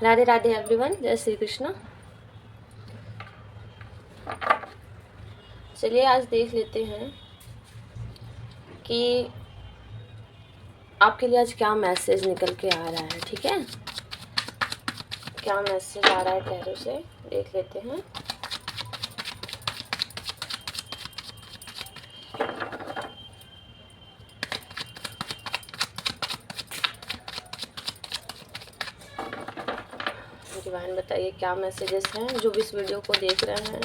Radhe Radhe everyone, जय श्री कृष्ण। चलिए आज देख लेते हैं कि आपके लिए आज क्या मैसेज निकल के आ रहा है। ठीक है, क्या मैसेज आ रहा है टैरो से, देख लेते हैं। डिवाइन बताइए क्या मैसेजेस हैं जो भी इस वीडियो को देख रहे हैं,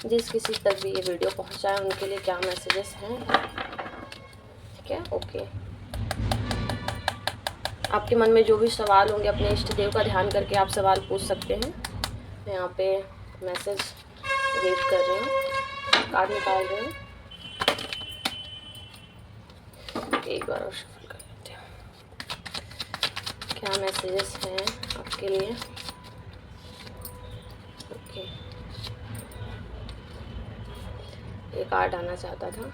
जिस किसी तक भी ये वीडियो पहुंचा है उनके लिए क्या मैसेजेस हैं। ठीक है, ओके। आपके मन में जो भी सवाल होंगे अपने इष्ट देव का ध्यान करके आप सवाल पूछ सकते हैं। मैं यहाँ पे मैसेज रीड कर रही हूँ, कार्ड निकाल रही हूँ। एक बार और शफल कर लेते हैं क्या मैसेजेस हैं आपके लिए। ओके, ये कार्ड आना चाहता था।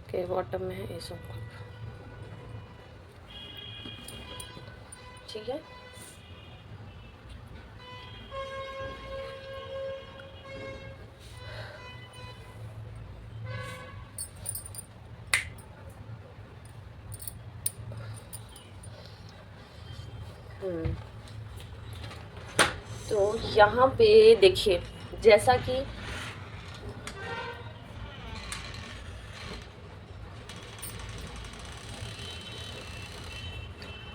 के बॉटम में है एस ऑफ कप। ठीक है, तो यहाँ पे देखिए, जैसा कि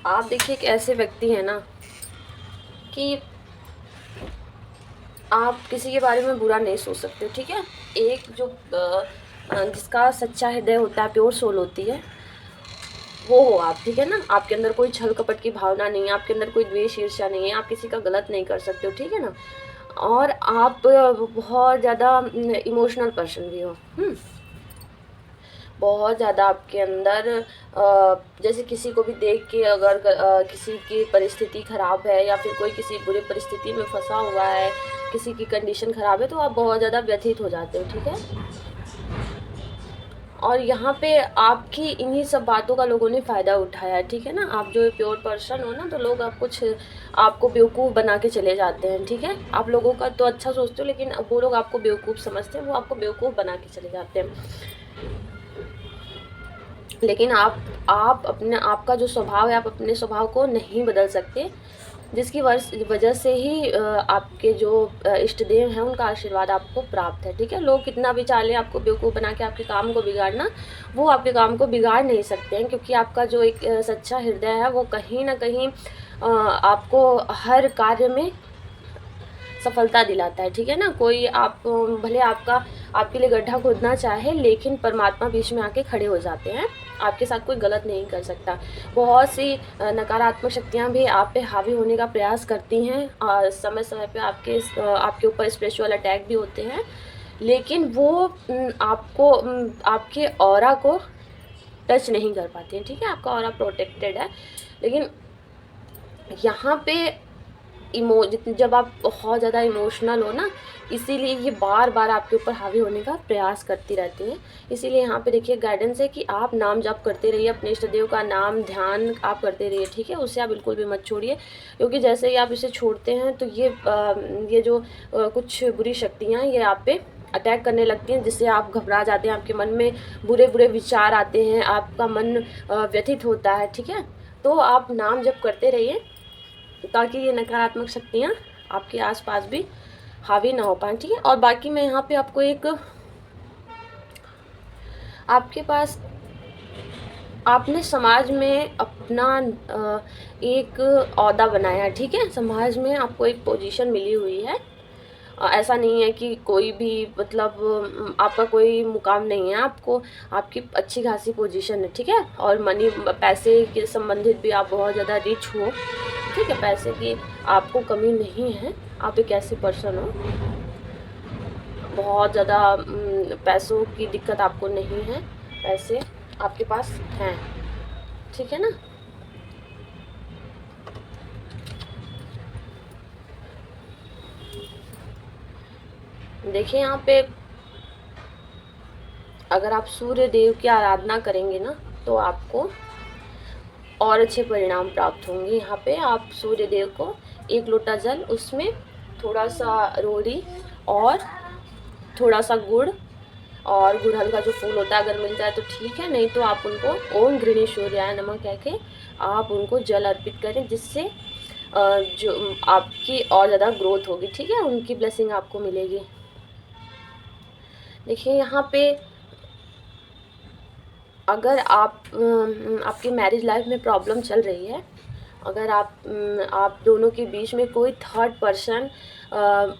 आप देखिए एक ऐसे व्यक्ति हैं ना कि आप किसी के बारे में बुरा नहीं सोच सकते। ठीक है, एक जो जिसका सच्चा हृदय होता है, प्योर सोल होती है, वो हो आप। ठीक है ना, आपके अंदर कोई छल कपट की भावना नहीं है, आपके अंदर कोई द्वेष ईर्ष्या नहीं है, आप किसी का गलत नहीं कर सकते हो। ठीक है ना, और आप बहुत ज़्यादा इमोशनल पर्सन भी हो। बहुत ज़्यादा आपके अंदर जैसे किसी को भी देख के अगर किसी की परिस्थिति ख़राब है या फिर कोई किसी बुरी परिस्थिति में फंसा हुआ है, किसी की कंडीशन ख़राब है, तो आप बहुत ज़्यादा व्यथित हो जाते हो। ठीक है, और यहाँ पे आपकी इन्हीं सब बातों का लोगों ने फ़ायदा उठाया है। ठीक है ना, आप जो प्योर पर्सन हो ना, तो लोग आपको बेवकूफ़ बना के चले जाते हैं। ठीक है, आप लोगों का तो अच्छा सोचते हो, लेकिन वो लोग आपको बेवकूफ़ समझते हैं, वो आपको बेवकूफ़ बना के चले जाते हैं। लेकिन आप अपने आपका जो स्वभाव है, आप अपने स्वभाव को नहीं बदल सकते, जिसकी वजह से ही आपके जो इष्ट देव हैं उनका आशीर्वाद आपको प्राप्त है। ठीक है, लोग कितना भी चाहे आपको बेवकूफ़ बना के आपके काम को बिगाड़ना, वो आपके काम को बिगाड़ नहीं सकते हैं, क्योंकि आपका जो एक सच्चा हृदय है वो कहीं ना कहीं आपको हर कार्य में सफलता दिलाता है। ठीक है ना, कोई आप भले आपके लिए गड्ढा खोदना चाहे, लेकिन परमात्मा बीच में आके खड़े हो जाते हैं, आपके साथ कोई गलत नहीं कर सकता। बहुत सी नकारात्मक शक्तियाँ भी आप पे हावी होने का प्रयास करती हैं, और समय समय पे आपके ऊपर स्पिरिचुअल अटैक भी होते हैं, लेकिन वो आपके ऑरा को टच नहीं कर पाती हैं। ठीक है, आपका ऑरा प्रोटेक्टेड है। लेकिन यहाँ पे जब आप बहुत ज़्यादा इमोशनल हो ना, इसीलिए ये बार बार आपके ऊपर हावी होने का प्रयास करती रहती हैं। इसीलिए यहाँ पे देखिए गाइडेंस है कि आप नाम जप करते रहिए, अपने इष्ट देव का नाम ध्यान आप करते रहिए। ठीक है, उससे आप बिल्कुल भी मत छोड़िए, क्योंकि जैसे ही आप इसे छोड़ते हैं तो ये जो कुछ बुरी शक्तियाँ ये आप पे अटैक करने लगती हैं, जिससे आप घबरा जाते हैं, आपके मन में बुरे बुरे विचार आते हैं, आपका मन व्यथित होता है। ठीक है, तो आप नाम जप करते रहिए, ताकि ये नकारात्मक शक्तियाँ आपके आसपास भी हावी ना हो पाएँ। ठीक है, और बाकी मैं यहाँ पे आपको आपके पास आपने समाज में अपना एक ओहदा बनाया है। ठीक है, समाज में आपको एक पोजीशन मिली हुई है। ऐसा नहीं है कि कोई भी मतलब आपका कोई मुकाम नहीं है, आपकी अच्छी खासी पोजीशन है। ठीक है, और पैसे के संबंधित भी आप बहुत ज़्यादा रिच हो। ठीक है, पैसे की आपको कमी नहीं है, आप एक ऐसे पर्सन हो बहुत ज़्यादा पैसों की दिक्कत आपको नहीं है, पैसे आपके पास हैं, ठीक है ना। देखिए यहाँ पे अगर आप सूर्य देव की आराधना करेंगे ना तो आपको और अच्छे परिणाम प्राप्त होंगे। यहाँ पे आप सूर्य देव को 1 लोटा जल, उसमें थोड़ा सा रोड़ी और थोड़ा सा गुड़, और गुड़हल का जो फूल होता है अगर मिल जाए तो ठीक है, नहीं तो आप उनको ओम गृणी सूर्याय नमः कह के आप उनको जल अर्पित करें, जिससे जो आपकी और ज़्यादा ग्रोथ होगी, ठीक है, उनकी ब्लेसिंग आपको मिलेगी। देखिए यहाँ पे अगर आपकी मैरिज लाइफ में प्रॉब्लम चल रही है, अगर आप दोनों के बीच में कोई थर्ड पर्सन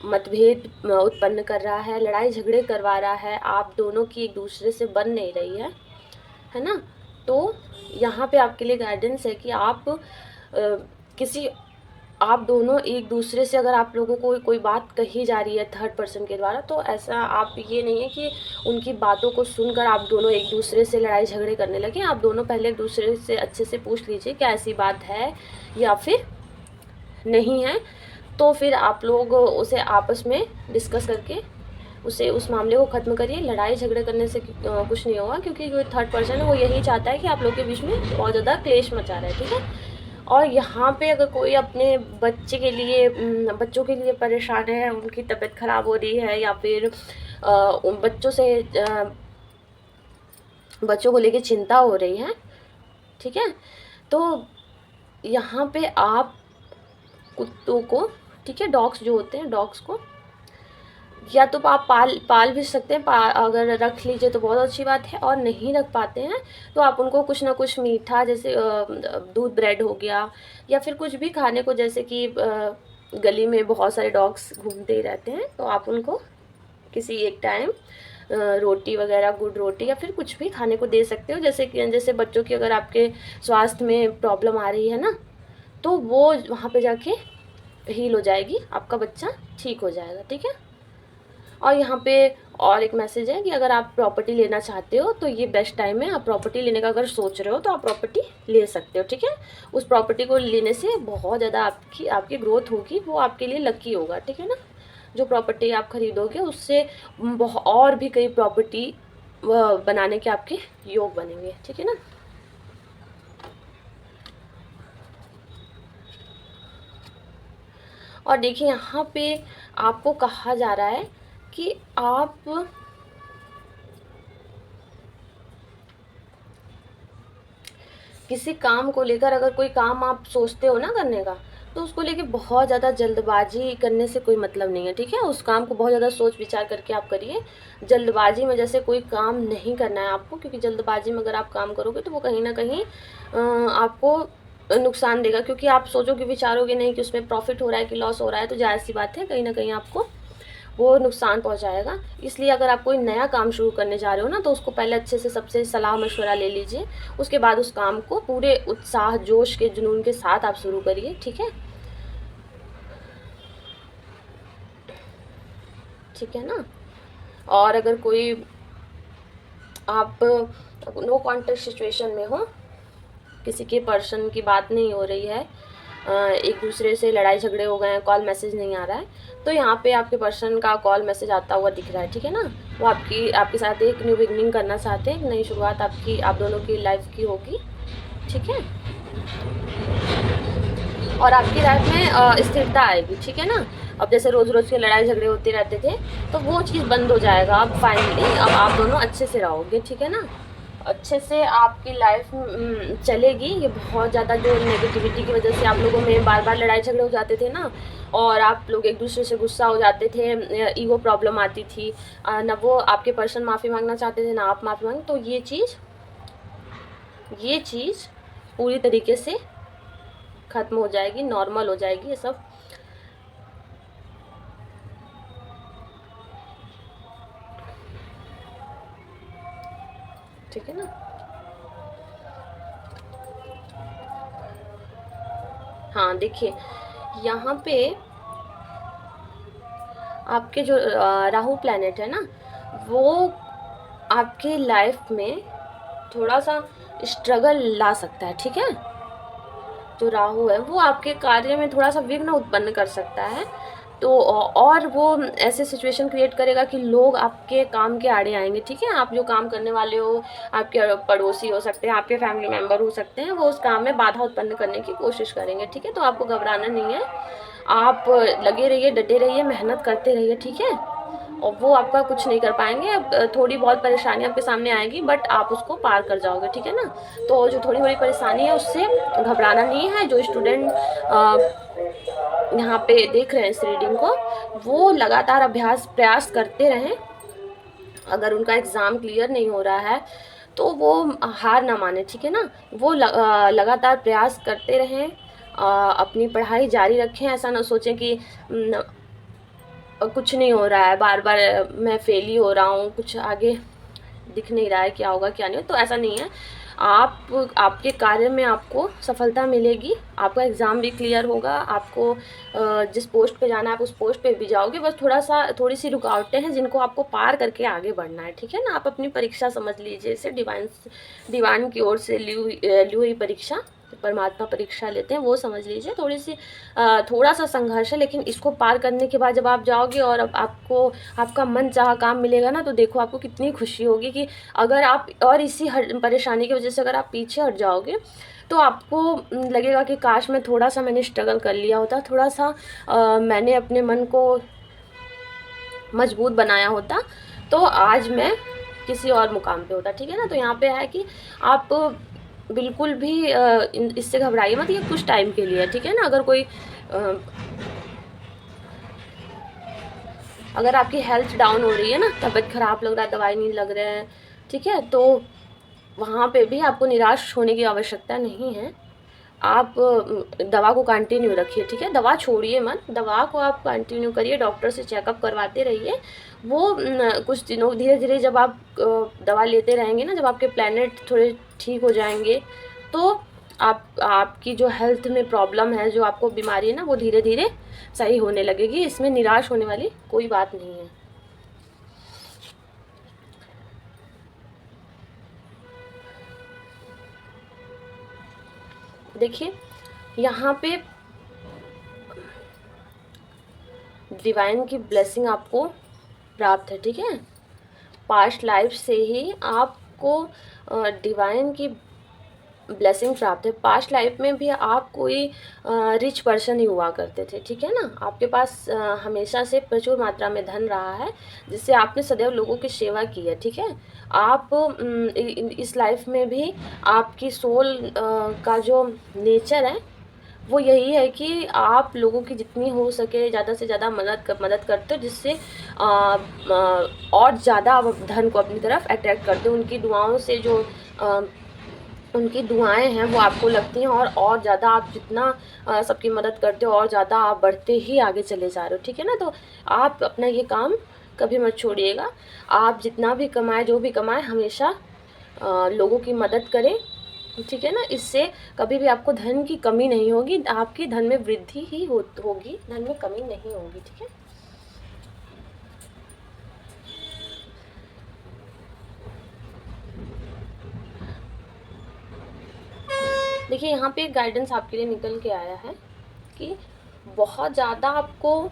मतभेद उत्पन्न कर रहा है, लड़ाई झगड़े करवा रहा है, आप दोनों की एक दूसरे से बन नहीं रही है ना, तो यहाँ पे आपके लिए गाइडेंस है कि आप दोनों एक दूसरे से, अगर आप लोगों को कोई बात कही जा रही है थर्ड पर्सन के द्वारा, तो ऐसा आप ये नहीं है कि उनकी बातों को सुनकर आप दोनों एक दूसरे से लड़ाई झगड़े करने लगे। आप दोनों पहले एक दूसरे से अच्छे से पूछ लीजिए क्या ऐसी बात है या फिर नहीं है, तो फिर आप लोग उसे आपस में डिस्कस करके उस मामले को ख़त्म करिए। लड़ाई झगड़े करने से कुछ नहीं होगा, क्योंकि जो थर्ड पर्सन है वो यही चाहता है कि आप लोग के बीच में बहुत ज़्यादा क्लेश मचा रहा है, ठीक है। और यहाँ पे अगर कोई अपने बच्चों के लिए परेशान है, उनकी तबीयत ख़राब हो रही है, या फिर उन बच्चों को लेके चिंता हो रही है, ठीक है, तो यहाँ पे आप कुत्तों को, ठीक है, डॉग्स जो होते हैं, डॉग्स को या तो आप पाल भी सकते हैं, अगर रख लीजिए तो बहुत अच्छी बात है, और नहीं रख पाते हैं तो आप उनको कुछ ना कुछ मीठा, जैसे दूध ब्रेड हो गया, या फिर कुछ भी खाने को, जैसे कि गली में बहुत सारे डॉग्स घूमते ही रहते हैं, तो आप उनको किसी एक टाइम रोटी वगैरह, गुड़ रोटी या फिर कुछ भी खाने को दे सकते हो। जैसे बच्चों की अगर आपके स्वास्थ्य में प्रॉब्लम आ रही है ना, तो वो वहाँ पे जाके हील हो जाएगी, आपका बच्चा ठीक हो जाएगा, ठीक है। और यहाँ पे और एक मैसेज है कि अगर आप प्रॉपर्टी लेना चाहते हो तो ये बेस्ट टाइम है। आप प्रॉपर्टी लेने का अगर सोच रहे हो तो आप प्रॉपर्टी ले सकते हो, ठीक है। उस प्रॉपर्टी को लेने से बहुत ज़्यादा आपकी ग्रोथ होगी, वो आपके लिए लकी होगा, ठीक है ना। जो प्रॉपर्टी आप खरीदोगे उससे और भी कई प्रॉपर्टी बनाने के आपके योग बनेंगे, ठीक है ना। और देखिए यहाँ पे आपको कहा जा रहा है कि आप किसी काम को लेकर, अगर कोई काम आप सोचते हो ना करने का, तो उसको लेके बहुत ज़्यादा जल्दबाजी करने से कोई मतलब नहीं है, ठीक है। उस काम को बहुत ज़्यादा सोच विचार करके आप करिए। जल्दबाजी में जैसे कोई काम नहीं करना है आपको, क्योंकि जल्दबाजी में अगर आप काम करोगे तो वो कहीं ना कहीं आपको नुकसान देगा, क्योंकि आप सोचोगे विचारोगे नहीं कि उसमें प्रॉफिट हो रहा है कि लॉस हो रहा है, तो जाहिर सी बात है कहीं ना कहीं आपको वो नुकसान पहुंचाएगा। इसलिए अगर आप कोई नया काम शुरू करने जा रहे हो ना, तो उसको पहले अच्छे से सबसे सलाह मशवरा ले लीजिए। उसके बाद उस काम को पूरे उत्साह, जोश के, जुनून के साथ आप शुरू करिए, ठीक है, ठीक है ना। और अगर कोई आप नो कॉन्टेक्ट सिचुएशन में हो, किसी के पर्सन की बात नहीं हो रही है, एक दूसरे से लड़ाई झगड़े हो गए हैं, कॉल मैसेज नहीं आ रहा है, तो यहाँ पे आपके पर्सन का कॉल मैसेज आता हुआ दिख रहा है, ठीक है ना। वो आपके साथ एक न्यू बिगनिंग करना चाहते हैं, एक नई शुरुआत आप दोनों की लाइफ की होगी, ठीक है। और आपकी लाइफ में स्थिरता आएगी, ठीक है ना। अब जैसे रोज़ रोज़ के लड़ाई झगड़े होते रहते थे, तो वो चीज़ बंद हो जाएगा। अब फाइनली अब आप दोनों अच्छे से रहोगे, ठीक है ना। अच्छे से आपकी लाइफ चलेगी। ये बहुत ज़्यादा जो नेगेटिविटी की वजह से आप लोगों में बार बार लड़ाई झगड़े हो जाते थे ना, और आप लोग एक दूसरे से गुस्सा हो जाते थे, ईगो प्रॉब्लम आती थी, ना वो आपके पर्सन माफ़ी मांगना चाहते थे ना आप माफ़ी मांग, तो ये चीज़ पूरी तरीके से ख़त्म हो जाएगी, नॉर्मल हो जाएगी ये सब, ठीक है ना। हाँ देखिए यहाँ पे आपके जो राहु प्लैनेट है ना, वो आपके लाइफ में थोड़ा सा स्ट्रगल ला सकता है, ठीक है। जो राहु है वो आपके कार्य में थोड़ा सा विघ्न उत्पन्न कर सकता है। तो और वो ऐसे सिचुएशन क्रिएट करेगा कि लोग आपके काम के आड़े आएंगे, ठीक है। आप जो काम करने वाले हो, आपके पड़ोसी हो सकते हैं, आपके फैमिली मेम्बर हो सकते हैं, वो उस काम में बाधा उत्पन्न करने की कोशिश करेंगे, ठीक है। तो आपको घबराना नहीं है, आप लगे रहिए, डटे रहिए, मेहनत करते रहिए, ठीक है। और वो आपका कुछ नहीं कर पाएंगे। अब थोड़ी बहुत परेशानी आपके सामने आएगी, बट आप उसको पार कर जाओगे, ठीक है ना। तो जो थोड़ी थोड़ी परेशानी है उससे घबराना नहीं है। जो स्टूडेंट यहाँ पे देख रहे हैं इस रीडिंग को, वो लगातार अभ्यास प्रयास करते रहें। अगर उनका एग्ज़ाम क्लियर नहीं हो रहा है तो वो हार ना माने, ठीक है ना। वो लगातार प्रयास करते रहें, अपनी पढ़ाई जारी रखें। ऐसा ना सोचें कि कुछ नहीं हो रहा है, बार बार मैं फेल ही हो रहा हूँ, कुछ आगे दिख नहीं रहा है, क्या होगा क्या नहीं। तो ऐसा नहीं है, आपके कार्य में आपको सफलता मिलेगी, आपका एग्ज़ाम भी क्लियर होगा, आपको जिस पोस्ट पे जाना है आप उस पोस्ट पे भी जाओगे। बस थोड़ी सी रुकावटें हैं जिनको आपको पार करके आगे बढ़ना है, ठीक है ना। आप अपनी परीक्षा समझ लीजिए, इसे डिवाइन की ओर से ली हुई परीक्षा, परमात्मा परीक्षा लेते हैं, वो समझ लीजिए। थोड़ा सा संघर्ष है, लेकिन इसको पार करने के बाद जब आप जाओगे और अब आपको आपका मन चाहा काम मिलेगा ना, तो देखो आपको कितनी खुशी होगी कि अगर आप और इसी परेशानी की वजह से अगर आप पीछे हट जाओगे तो आपको लगेगा कि काश मैं थोड़ा सा मैंने स्ट्रगल कर लिया होता, थोड़ा सा मैंने अपने मन को मजबूत बनाया होता, तो आज मैं किसी और मुकाम पे होता, ठीक है ना। तो यहाँ पे है कि आप बिल्कुल भी इससे घबराइए मत, ये कुछ टाइम के लिए है, ठीक है ना। अगर आपकी हेल्थ डाउन हो रही है ना, तबीयत ख़राब लग रहा है, दवाई नहीं लग रहे हैं, ठीक है, तो वहाँ पे भी आपको निराश होने की आवश्यकता नहीं है। आप दवा को कंटिन्यू रखिए, ठीक है। दवा छोड़िए मत, दवा को आप कंटिन्यू करिए, डॉक्टर से चेकअप करवाते रहिए। वो कुछ दिनों धीरे धीरे जब आप दवा लेते रहेंगे ना, जब आपके प्लैनेट थोड़े ठीक हो जाएंगे, तो आपकी जो हेल्थ में प्रॉब्लम है, जो आपको बीमारी है ना, वो धीरे धीरे सही होने लगेगी। इसमें निराश होने वाली कोई बात नहीं है। देखिए यहाँ पे डिवाइन की ब्लेसिंग आपको प्राप्त है, ठीक है। पास्ट लाइफ से ही आपको डिवाइन की ब्लेसिंग प्राप्त है। पास्ट लाइफ में भी आप कोई रिच पर्सन ही हुआ करते थे, ठीक है ना। आपके पास हमेशा से प्रचुर मात्रा में धन रहा है, जिससे आपने सदैव लोगों की सेवा की है, ठीक है। आप इस लाइफ में भी आपकी सोल का जो नेचर है वो यही है कि आप लोगों की जितनी हो सके ज़्यादा से ज़्यादा मदद करते हो, जिससे और ज़्यादा आप धन को अपनी तरफ अट्रैक्ट करते हो। उनकी दुआओं से जो उनकी दुआएं हैं वो आपको लगती हैं, और ज़्यादा आप जितना सबकी मदद करते हो और ज़्यादा आप बढ़ते ही आगे चले जा रहे हो, ठीक है ना। तो आप अपना ये काम कभी मत छोड़िएगा। आप जितना भी कमाएं, जो भी कमाएं, हमेशा लोगों की मदद करें, ठीक है ना। इससे कभी भी आपको धन की कमी नहीं होगी, आपकी धन में वृद्धि ही होगी, धन में कमी नहीं होगी, ठीक है। देखिए यहाँ पे एक गाइडेंस आपके लिए निकल के आया है कि बहुत ज़्यादा आपको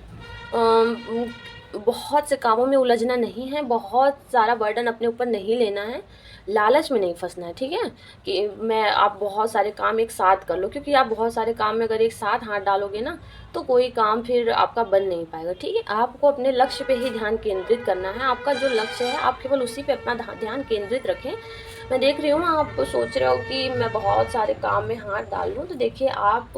बहुत से कामों में उलझना नहीं है, बहुत सारा बर्डन अपने ऊपर नहीं लेना है, लालच में नहीं फंसना है, ठीक है। कि आप बहुत सारे काम एक साथ कर लो, क्योंकि आप बहुत सारे काम में अगर एक साथ हाथ डालोगे ना, तो कोई काम फिर आपका बन नहीं पाएगा, ठीक है। आपको अपने लक्ष्य पे ही ध्यान केंद्रित करना है। आपका जो लक्ष्य है आप केवल उसी पे अपना ध्यान केंद्रित रखें। मैं देख रही हूँ आप सोच रहे हो कि मैं बहुत सारे काम में हाथ डाल लूँ, तो देखिए आप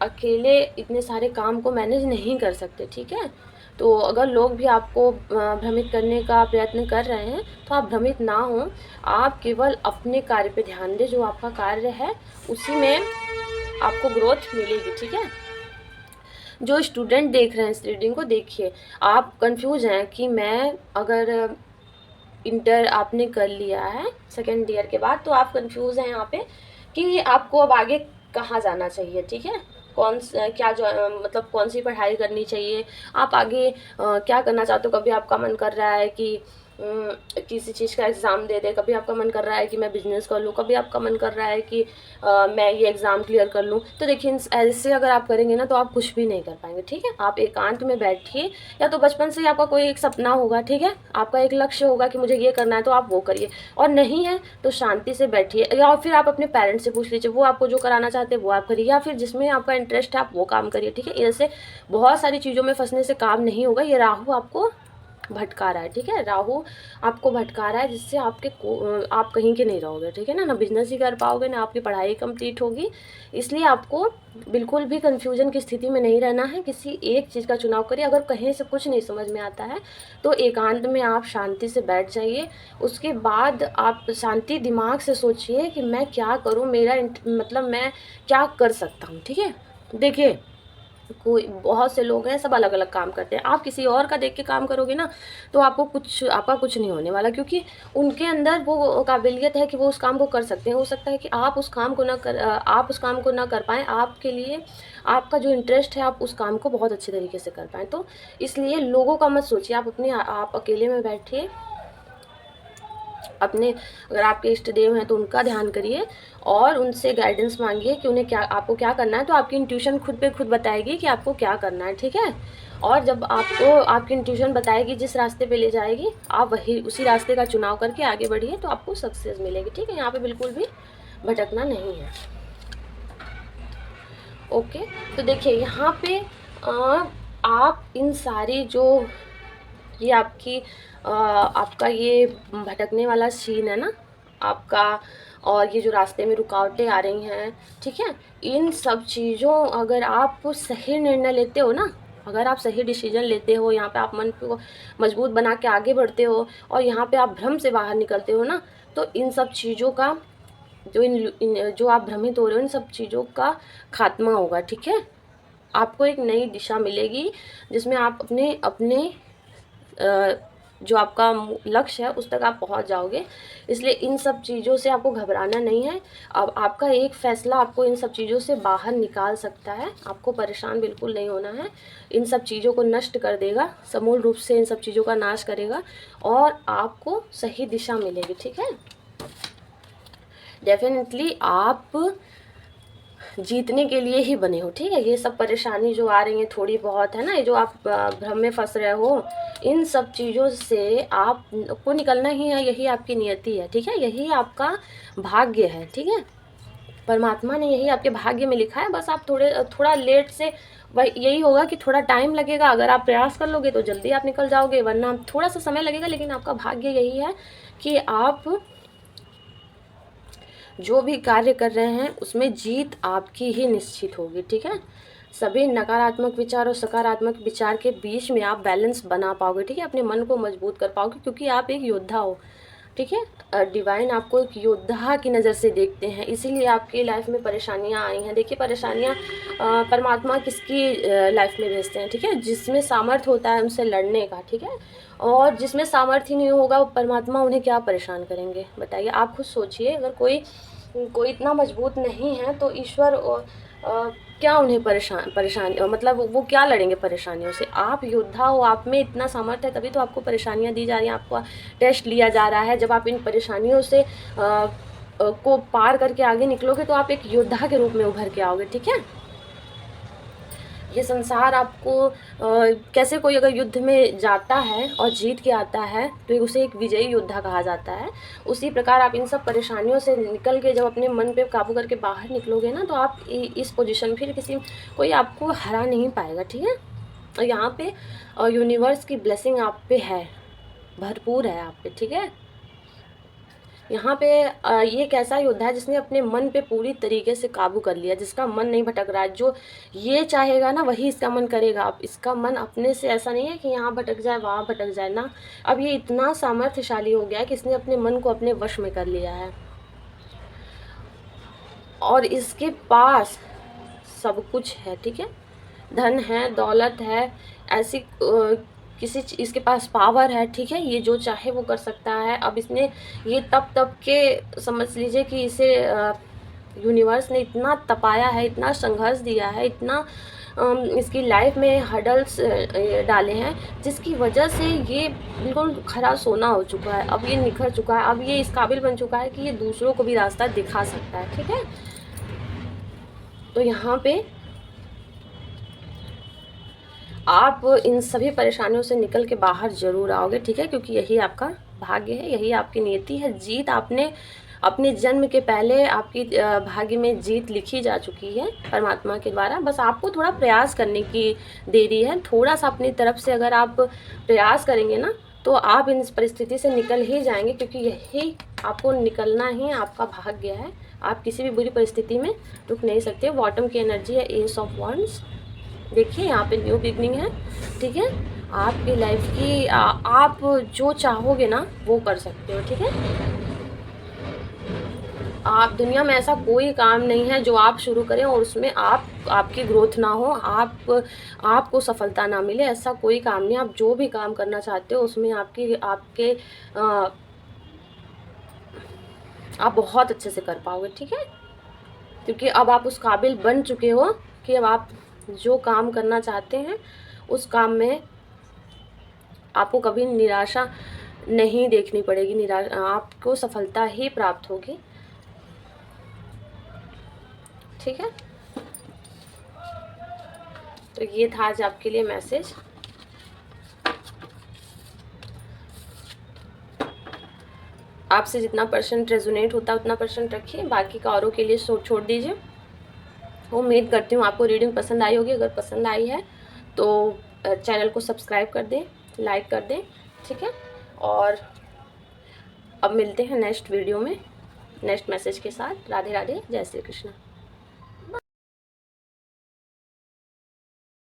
अकेले इतने सारे काम को मैनेज नहीं कर सकते, ठीक है। तो अगर लोग भी आपको भ्रमित करने का प्रयत्न कर रहे हैं तो आप भ्रमित ना हों, आप केवल अपने कार्य पे ध्यान दें। जो आपका कार्य है उसी में आपको ग्रोथ मिलेगी, ठीक है। जो स्टूडेंट देख रहे हैं इस रीडिंग को, देखिए आप कंफ्यूज हैं कि मैं अगर इंटर आपने कर लिया है सेकेंड ईयर के बाद, तो आप कंफ्यूज हैं यहाँ पे कि आपको अब आगे कहाँ जाना चाहिए, ठीक है। क्या जो मतलब कौन सी पढ़ाई करनी चाहिए, आप आगे क्या करना चाहते हो। कभी आपका मन कर रहा है कि किसी चीज़ का एग्ज़ाम दे दे, कभी आपका मन कर रहा है कि मैं बिज़नेस कर लूँ, कभी आपका मन कर रहा है कि मैं ये एग्ज़ाम क्लियर कर लूँ। तो देखिए ऐसे अगर आप करेंगे ना तो आप कुछ भी नहीं कर पाएंगे, ठीक है। आप एकांत में बैठिए, या तो बचपन से ही आपका कोई एक सपना होगा, ठीक है, आपका एक लक्ष्य होगा कि मुझे ये करना है, तो आप वो करिए। और नहीं है तो शांति से बैठिए, या फिर आप अपने पेरेंट्स से पूछ लीजिए, वो आपको जो कराना चाहते हैं वो आप करिए, या फिर जिसमें आपका इंटरेस्ट है आप वो काम करिए, ठीक है। ऐसे बहुत सारी चीज़ों में फंसने से काम नहीं होगा। ये राहु आपको भटका रहा है, ठीक है, राहु आपको भटका रहा है, जिससे आप कहीं के नहीं रहोगे, ठीक है ना बिजनेस ही कर पाओगे, ना आपकी पढ़ाई कंप्लीट होगी। इसलिए आपको बिल्कुल भी कंफ्यूजन की स्थिति में नहीं रहना है, किसी एक चीज़ का चुनाव करिए। अगर कहीं से कुछ नहीं समझ में आता है तो एकांत में आप शांति से बैठ जाइए। उसके बाद आप शांति दिमाग से सोचिए कि मैं क्या करूँ, मेरा मतलब मैं क्या कर सकता हूँ, ठीक है। देखिए कोई बहुत से लोग हैं, सब अलग अलग काम करते हैं। आप किसी और का देख के काम करोगे ना तो आपका कुछ नहीं होने वाला, क्योंकि उनके अंदर वो काबिलियत है कि वो उस काम को कर सकते हैं। हो सकता है कि आप उस काम को ना कर पाएँ, आपके लिए आपका जो इंटरेस्ट है आप उस काम को बहुत अच्छे तरीके से कर पाएँ। तो इसलिए लोगों का मत सोचिए, आप अकेले में बैठिए, अपने अगर आपके इष्ट देव हैं तो उनका ध्यान करिए और उनसे गाइडेंस मांगिए कि उन्हें आपको क्या करना है। तो आपकी इंट्यूशन खुद पे खुद बताएगी कि आपको क्या करना है, ठीक है। और जब आपको आपकी इंट्यूशन बताएगी, जिस रास्ते पे ले जाएगी, आप उसी रास्ते का चुनाव करके आगे बढ़िए, तो आपको सक्सेस मिलेगी, ठीक है। यहाँ पे बिल्कुल भी भटकना नहीं है। ओके, तो देखिए यहाँ पे आप इन सारी जो ये आपका ये भटकने वाला सीन है ना आपका, और ये जो रास्ते में रुकावटें आ रही हैं, ठीक है, इन सब चीज़ों अगर आप सही निर्णय लेते हो ना, अगर आप सही डिसीजन लेते हो, यहाँ पे आप मन को मजबूत बना के आगे बढ़ते हो और यहाँ पे आप भ्रम से बाहर निकलते हो ना, तो इन सब चीज़ों का जो आप भ्रमित हो रहे हो, इन सब चीज़ों का खात्मा होगा, ठीक है। आपको एक नई दिशा मिलेगी जिसमें आप अपने अपने जो आपका लक्ष्य है उस तक आप पहुंच जाओगे। इसलिए इन सब चीज़ों से आपको घबराना नहीं है। अब आपका एक फ़ैसला आपको इन सब चीज़ों से बाहर निकाल सकता है। आपको परेशान बिल्कुल नहीं होना है, इन सब चीज़ों को नष्ट कर देगा, समूल रूप से इन सब चीज़ों का नाश करेगा और आपको सही दिशा मिलेगी, ठीक है। डेफिनेटली आप जीतने के लिए ही बने हो, ठीक है। ये सब परेशानी जो आ रही है थोड़ी बहुत है ना, ये जो आप भ्रम में फंस रहे हो, इन सब चीज़ों से आपको निकलना ही है, यही आपकी नियति है, ठीक है, यही आपका भाग्य है, ठीक है। परमात्मा ने यही आपके भाग्य में लिखा है। बस आप थोड़ा लेट से वही यही होगा कि थोड़ा टाइम लगेगा। अगर आप प्रयास कर लोगे तो जल्दी आप निकल जाओगे, वरना थोड़ा सा समय लगेगा। लेकिन आपका भाग्य यही है कि आप जो भी कार्य कर रहे हैं उसमें जीत आपकी ही निश्चित होगी, ठीक है। सभी नकारात्मक विचार और सकारात्मक विचार के बीच में आप बैलेंस बना पाओगे, ठीक है, अपने मन को मजबूत कर पाओगे, क्योंकि आप एक योद्धा हो, ठीक है। डिवाइन आपको एक योद्धा की नज़र से देखते हैं, इसीलिए आपकी लाइफ में परेशानियां आई हैं। देखिए परेशानियां परमात्मा किसकी लाइफ में भेजते हैं, ठीक है, जिसमें सामर्थ्य होता है उनसे लड़ने का, ठीक है। और जिसमें सामर्थ्य नहीं होगा परमात्मा उन्हें क्या परेशान करेंगे, बताइए। आप खुद सोचिए, अगर कोई इतना मजबूत नहीं है तो ईश्वर क्या उन्हें परेशान मतलब वो क्या लड़ेंगे परेशानियों से। आप योद्धा हो, आप में इतना सामर्थ्य है, तभी तो आपको परेशानियां दी जा रही हैं, आपको टेस्ट लिया जा रहा है। जब आप इन परेशानियों से को पार करके आगे निकलोगे तो आप एक योद्धा के रूप में उभर के आओगे, ठीक है। ये संसार आपको कैसे कोई अगर युद्ध में जाता है और जीत के आता है तो उसे एक विजयी योद्धा कहा जाता है। उसी प्रकार आप इन सब परेशानियों से निकल के जब अपने मन पे काबू करके बाहर निकलोगे ना, तो आप इस पोजीशन फिर कोई आपको हरा नहीं पाएगा, ठीक है। और यहाँ पे यूनिवर्स की ब्लेसिंग आप पे है, भरपूर है आप पे, ठीक है। यहाँ पे ये एक ऐसा योद्धा है जिसने अपने मन पे पूरी तरीके से काबू कर लिया, जिसका मन नहीं भटक रहा है। जो ये चाहेगा ना वही इसका मन करेगा। अब इसका मन अपने से ऐसा नहीं है कि यहाँ भटक जाए वहाँ भटक जाए ना। अब ये इतना सामर्थ्यशाली हो गया है कि इसने अपने मन को अपने वश में कर लिया है और इसके पास सब कुछ है, ठीक है। धन है, दौलत है, ऐसी इसके पास पावर है, ठीक है। ये जो चाहे वो कर सकता है। अब इसने ये तप के समझ लीजिए कि इसे यूनिवर्स ने इतना तपाया है, इतना संघर्ष दिया है, इतना इसकी लाइफ में हर्डल्स डाले हैं, जिसकी वजह से ये बिल्कुल खरा सोना हो चुका है। अब ये निखर चुका है, अब ये इस काबिल बन चुका है कि ये दूसरों को भी रास्ता दिखा सकता है। ठीक है, तो यहाँ पे आप इन सभी परेशानियों से निकल के बाहर ज़रूर आओगे। ठीक है, क्योंकि यही आपका भाग्य है, यही आपकी नियति है। जीत आपने अपने जन्म के पहले आपकी भाग्य में जीत लिखी जा चुकी है परमात्मा के द्वारा। बस आपको थोड़ा प्रयास करने की देरी है। थोड़ा सा अपनी तरफ से अगर आप प्रयास करेंगे ना, तो आप इन परिस्थिति से निकल ही जाएंगे, क्योंकि यही आपको निकलना ही आपका भाग्य है। आप किसी भी बुरी परिस्थिति में रुक नहीं सकते। बॉटम की एनर्जी है एस ऑफ वॉन्ड्स। देखिए यहाँ पे न्यू बिगनिंग है। ठीक है, आपकी लाइफ की आप जो चाहोगे ना वो कर सकते हो। ठीक है, आप दुनिया में ऐसा कोई काम नहीं है जो आप शुरू करें और उसमें आपकी ग्रोथ ना हो, आपको सफलता ना मिले। ऐसा कोई काम नहीं। आप जो भी काम करना चाहते हो उसमें आप बहुत अच्छे से कर पाओगे। ठीक है, क्योंकि अब आप उस काबिल बन चुके हो कि अब आप जो काम करना चाहते हैं उस काम में आपको कभी निराशा नहीं देखनी पड़ेगी। आपको सफलता ही प्राप्त होगी। ठीक है, तो ये था आज आपके लिए मैसेज। आपसे जितना % रेजोनेट होता है उतना % रखिए, बाकी का औरों के लिए छोड़ दीजिए। उम्मीद करती हूँ आपको रीडिंग पसंद आई होगी। अगर पसंद आई है तो चैनल को सब्सक्राइब कर दें, लाइक कर दें। ठीक है, और अब मिलते हैं नेक्स्ट वीडियो में नेक्स्ट मैसेज के साथ। राधे राधे, जय श्री कृष्ण।